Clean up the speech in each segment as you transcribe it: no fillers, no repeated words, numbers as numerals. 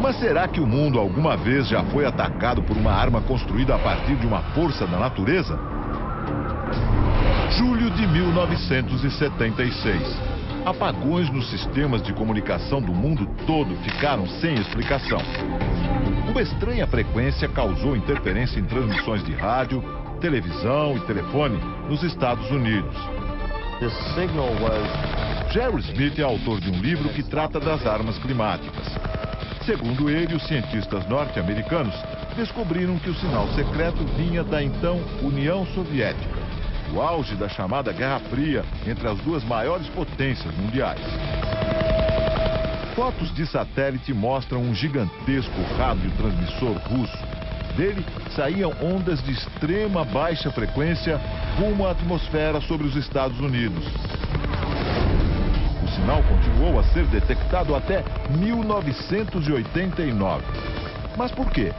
Mas será que o mundo alguma vez já foi atacado por uma arma construída a partir de uma força da natureza? Julho de 1976. Apagões nos sistemas de comunicação do mundo todo ficaram sem explicação. Uma estranha frequência causou interferência em transmissões de rádio, televisão e telefone nos Estados Unidos. Jerry Smith é autor de um livro que trata das armas climáticas. Segundo ele, os cientistas norte-americanos descobriram que o sinal secreto vinha da então União Soviética, o auge da chamada Guerra Fria entre as duas maiores potências mundiais. Fotos de satélite mostram um gigantesco radiotransmissor russo. Dele saíam ondas de extrema baixa frequência rumo à atmosfera sobre os Estados Unidos. O sinal continuou a ser detectado até 1989. Mas por quê?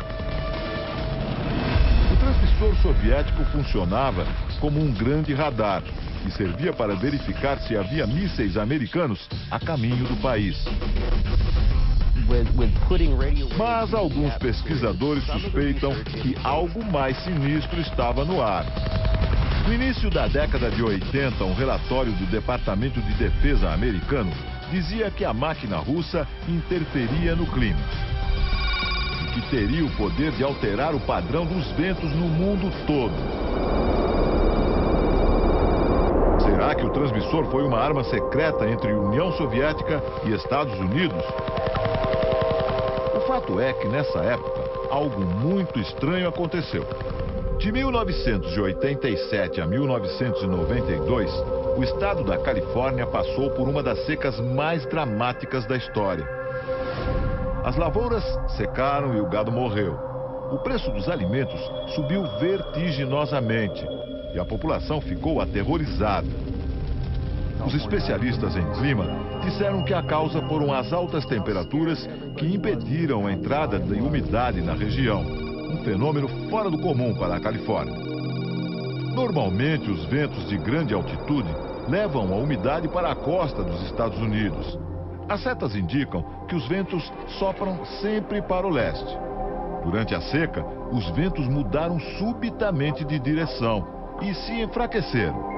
O transmissor soviético funcionava como um grande radar e servia para verificar se havia mísseis americanos a caminho do país. Mas alguns pesquisadores suspeitam que algo mais sinistro estava no ar. No início da década de 80, um relatório do Departamento de Defesa americano dizia que a máquina russa interferia no clima e que teria o poder de alterar o padrão dos ventos no mundo todo. Será que o transmissor foi uma arma secreta entre União Soviética e Estados Unidos? O fato é que, nessa época, algo muito estranho aconteceu. De 1987 a 1992, o estado da Califórnia passou por uma das secas mais dramáticas da história. As lavouras secaram e o gado morreu. O preço dos alimentos subiu vertiginosamente e a população ficou aterrorizada. Os especialistas em clima disseram que a causa foram as altas temperaturas que impediram a entrada de umidade na região, um fenômeno fora do comum para a Califórnia. Normalmente, os ventos de grande altitude levam a umidade para a costa dos Estados Unidos. As setas indicam que os ventos sopram sempre para o leste. Durante a seca, os ventos mudaram subitamente de direção e se enfraqueceram.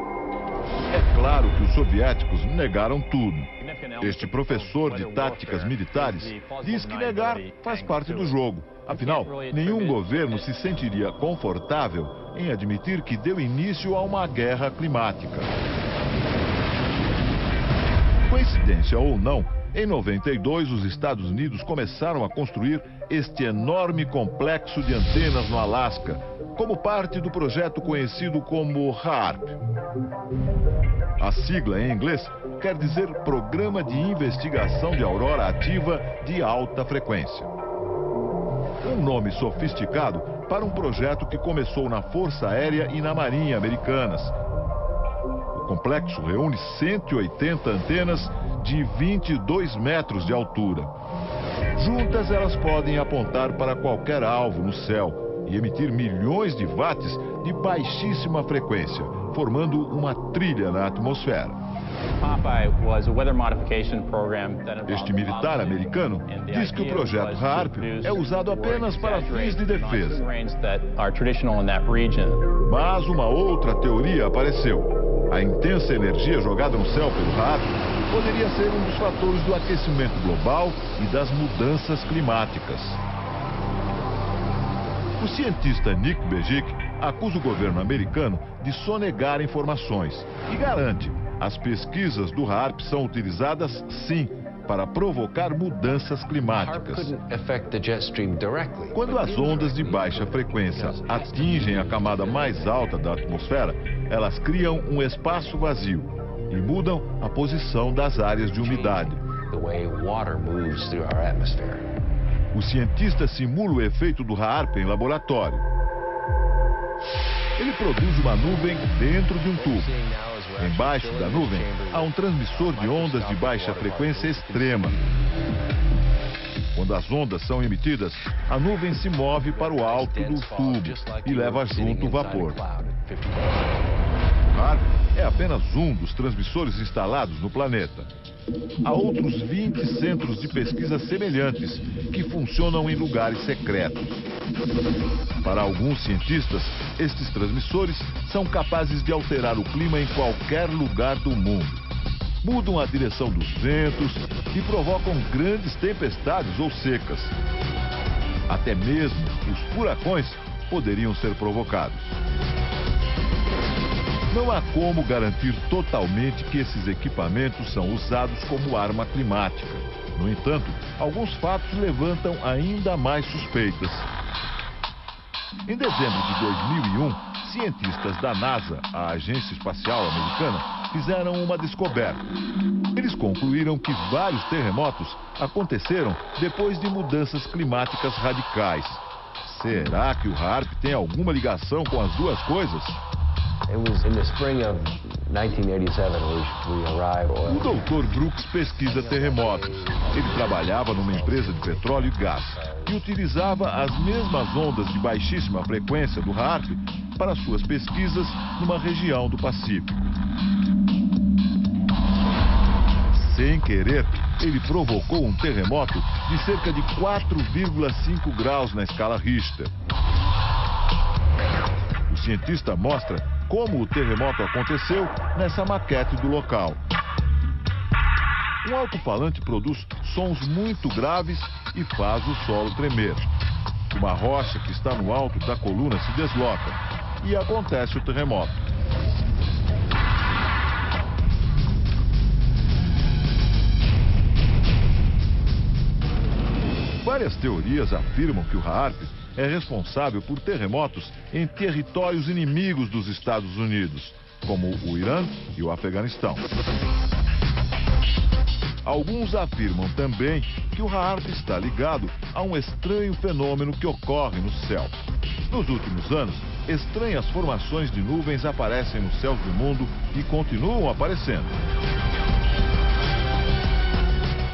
É claro que os soviéticos negaram tudo. Este professor de táticas militares diz que negar faz parte do jogo. Afinal, nenhum governo se sentiria confortável em admitir que deu início a uma guerra climática. Coincidência ou não, em 92 os Estados Unidos começaram a construir este enorme complexo de antenas no Alasca, como parte do projeto conhecido como HAARP. A sigla em inglês quer dizer Programa de Investigação de Aurora Ativa de Alta Frequência. Um nome sofisticado para um projeto que começou na Força Aérea e na Marinha Americanas. O complexo reúne 180 antenas de 22 metros de altura. Juntas, elas podem apontar para qualquer alvo no céu e emitir milhões de watts de baixíssima frequência, formando uma trilha na atmosfera. Este militar americano diz que o projeto HAARP é usado apenas para fins de defesa. Mas uma outra teoria apareceu. A intensa energia jogada no céu pelo HAARP poderia ser um dos fatores do aquecimento global e das mudanças climáticas. O cientista Nick Begic acusa o governo americano de sonegar informações e garante: as pesquisas do HAARP são utilizadas, sim, para provocar mudanças climáticas. Quando as ondas de baixa frequência atingem a camada mais alta da atmosfera, elas criam um espaço vazio e mudam a posição das áreas de umidade. O cientista simula o efeito do HAARP em laboratório. Ele produz uma nuvem dentro de um tubo. Embaixo da nuvem há um transmissor de ondas de baixa frequência extrema. Quando as ondas são emitidas, a nuvem se move para o alto do tubo e leva junto o vapor. HAARP é apenas um dos transmissores instalados no planeta. Há outros 20 centros de pesquisa semelhantes que funcionam em lugares secretos. Para alguns cientistas, estes transmissores são capazes de alterar o clima em qualquer lugar do mundo. Mudam a direção dos ventos e provocam grandes tempestades ou secas. Até mesmo os furacões poderiam ser provocados. Não há como garantir totalmente que esses equipamentos são usados como arma climática. No entanto, alguns fatos levantam ainda mais suspeitas. Em dezembro de 2001, cientistas da NASA, a Agência Espacial Americana, fizeram uma descoberta. Eles concluíram que vários terremotos aconteceram depois de mudanças climáticas radicais. Será que o HAARP tem alguma ligação com as duas coisas? It was in the spring of 1987 we arrived. O Dr. Brooks pesquisa terremotos. Ele trabalhava numa empresa de petróleo e gás e utilizava as mesmas ondas de baixíssima frequência do HAARP para suas pesquisas numa região do Pacífico. Sem querer, ele provocou um terremoto de cerca de 4,5 graus na escala Richter. O cientista mostra como o terremoto aconteceu nessa maquete do local. Um alto-falante produz sons muito graves e faz o solo tremer. Uma rocha que está no alto da coluna se desloca e acontece o terremoto. Várias teorias afirmam que o HAARP é responsável por terremotos em territórios inimigos dos Estados Unidos, como o Irã e o Afeganistão. Alguns afirmam também que o HAARP está ligado a um estranho fenômeno que ocorre no céu. Nos últimos anos, estranhas formações de nuvens aparecem nos céus do mundo e continuam aparecendo.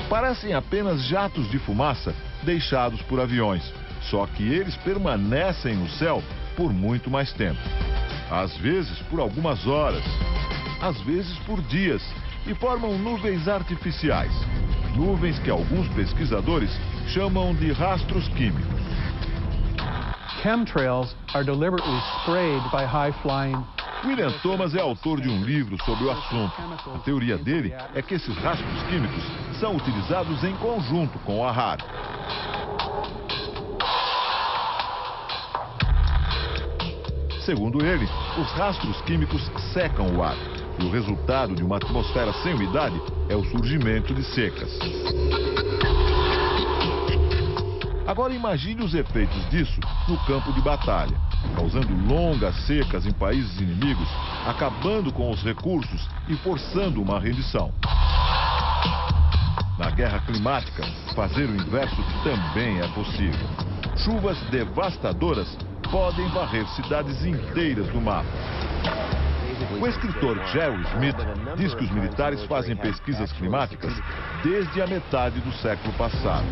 Parecem apenas jatos de fumaça deixados por aviões. Só que eles permanecem no céu por muito mais tempo. Às vezes por algumas horas, às vezes por dias, e formam nuvens artificiais. Nuvens que alguns pesquisadores chamam de rastros químicos. Chemtrails are deliberately sprayed by high-flying. William Thomas é autor de um livro sobre o assunto. A teoria dele é que esses rastros químicos são utilizados em conjunto com a HAARP. Segundo ele, os rastros químicos secam o ar. E o resultado de uma atmosfera sem umidade é o surgimento de secas. Agora imagine os efeitos disso no campo de batalha, causando longas secas em países inimigos, acabando com os recursos e forçando uma rendição. Na guerra climática, fazer o inverso também é possível. Chuvas devastadoras podem varrer cidades inteiras do mapa. O escritor Jerry Smith diz que os militares fazem pesquisas climáticas desde a metade do século passado.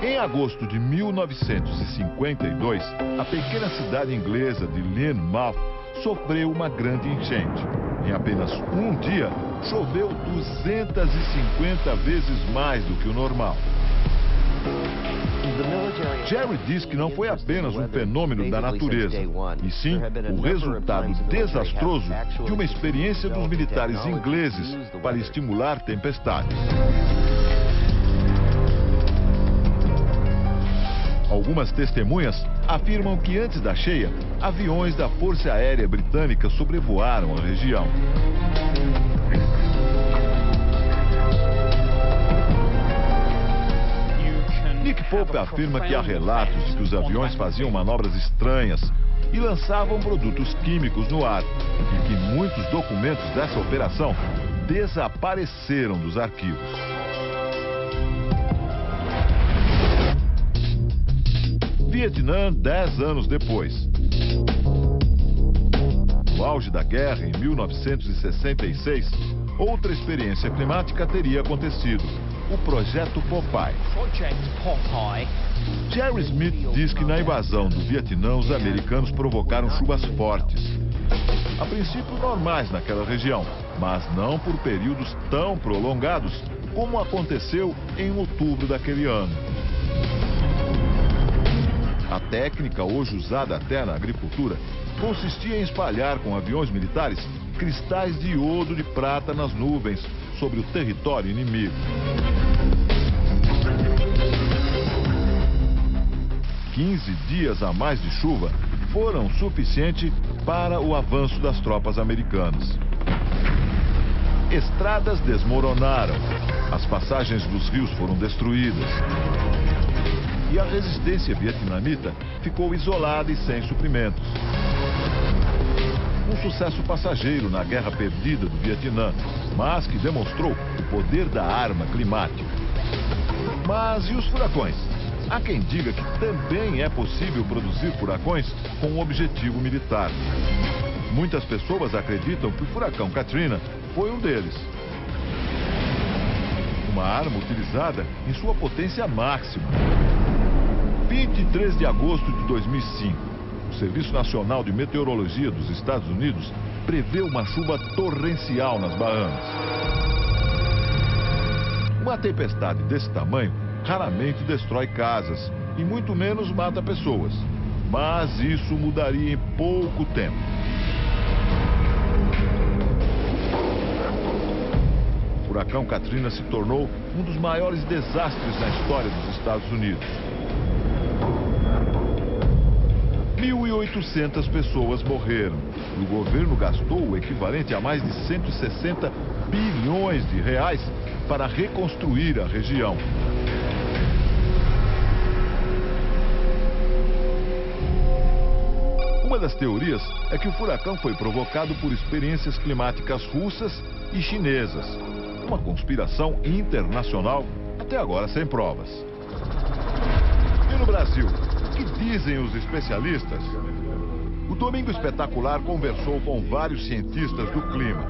Em agosto de 1952, a pequena cidade inglesa de Lynmouth sofreu uma grande enchente. Em apenas um dia, choveu 250 vezes mais do que o normal. Jerry diz que não foi apenas um fenômeno da natureza, e sim o resultado desastroso de uma experiência dos militares ingleses para estimular tempestades. Algumas testemunhas afirmam que antes da cheia, aviões da Força Aérea Britânica sobrevoaram a região. Nick Pope afirma que há relatos de que os aviões faziam manobras estranhas e lançavam produtos químicos no ar, e que muitos documentos dessa operação desapareceram dos arquivos. Vietnã, 10 anos depois. No auge da guerra, em 1966, outra experiência climática teria acontecido: o Projeto Popeye. Jerry Smith diz que na invasão do Vietnã, os americanos provocaram chuvas fortes. a princípio normais naquela região, mas não por períodos tão prolongados como aconteceu em outubro daquele ano. A técnica, hoje usada até na agricultura, consistia em espalhar com aviões militares cristais de iodo de prata nas nuvens sobre o território inimigo. 15 dias a mais de chuva foram suficientes para o avanço das tropas americanas. Estradas desmoronaram, as passagens dos rios foram destruídas. E a resistência vietnamita ficou isolada e sem suprimentos. Um sucesso passageiro na guerra perdida do Vietnã, mas que demonstrou o poder da arma climática. Mas e os furacões? Há quem diga que também é possível produzir furacões com um objetivo militar. Muitas pessoas acreditam que o furacão Katrina foi um deles. Uma arma utilizada em sua potência máxima. 23 de agosto de 2005, o Serviço Nacional de Meteorologia dos Estados Unidos prevê uma chuva torrencial nas Bahamas. Uma tempestade desse tamanho raramente destrói casas e muito menos mata pessoas. Mas isso mudaria em pouco tempo. O furacão Katrina se tornou um dos maiores desastres na história dos Estados Unidos. 1.800 pessoas morreram e o governo gastou o equivalente a mais de 160 bilhões de reais para reconstruir a região. Uma das teorias é que o furacão foi provocado por experiências climáticas russas e chinesas. Uma conspiração internacional, até agora sem provas. E no Brasil, o que dizem os especialistas? O Domingo Espetacular conversou com vários cientistas do clima.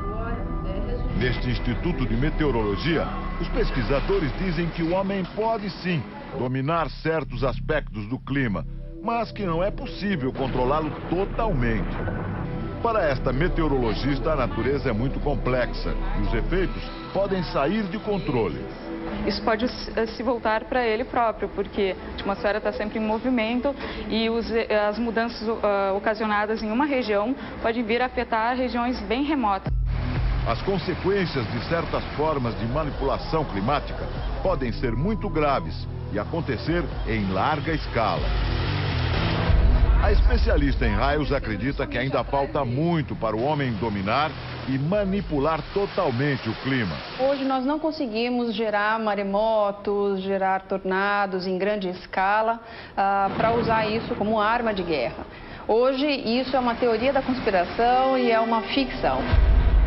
Neste Instituto de Meteorologia, os pesquisadores dizem que o homem pode sim dominar certos aspectos do clima, mas que não é possível controlá-lo totalmente. Para esta meteorologista, a natureza é muito complexa e os efeitos podem sair de controle. Isso pode se voltar para ele próprio, porque a atmosfera está sempre em movimento e as mudanças ocasionadas em uma região podem vir a afetar regiões bem remotas. As consequências de certas formas de manipulação climática podem ser muito graves e acontecer em larga escala. A especialista em raios acredita que ainda falta muito para o homem dominar e manipular totalmente o clima. Hoje nós não conseguimos gerar maremotos, gerar tornados em grande escala para usar isso como arma de guerra. Hoje isso é uma teoria da conspiração e é uma ficção.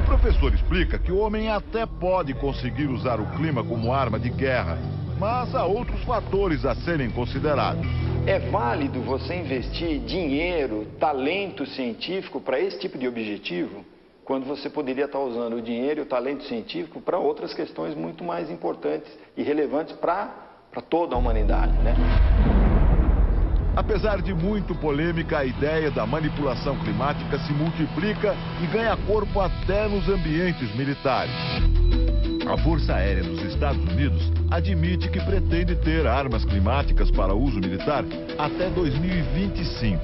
O professor explica que o homem até pode conseguir usar o clima como arma de guerra, mas há outros fatores a serem considerados. É válido você investir dinheiro, talento científico para esse tipo de objetivo, quando você poderia estar usando o dinheiro e o talento científico para outras questões muito mais importantes e relevantes para toda a humanidade, né? Apesar de muito polêmica, a ideia da manipulação climática se multiplica e ganha corpo até nos ambientes militares. A Força Aérea dos Estados Unidos admite que pretende ter armas climáticas para uso militar até 2025.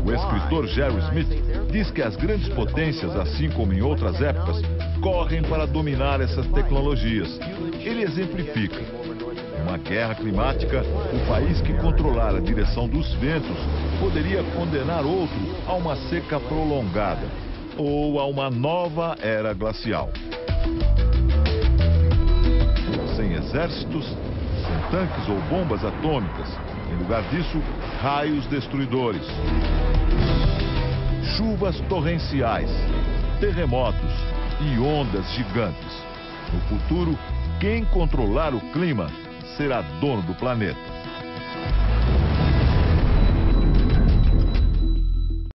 O escritor Jerry Smith diz que as grandes potências, assim como em outras épocas, correm para dominar essas tecnologias. Ele exemplifica. Em uma guerra climática, o país que controlar a direção dos ventos poderia condenar outro a uma seca prolongada ou a uma nova era glacial. Sem exércitos, sem tanques ou bombas atômicas. Em lugar disso, raios destruidores. Chuvas torrenciais, terremotos e ondas gigantes. No futuro, quem controlar o clima será dono do planeta.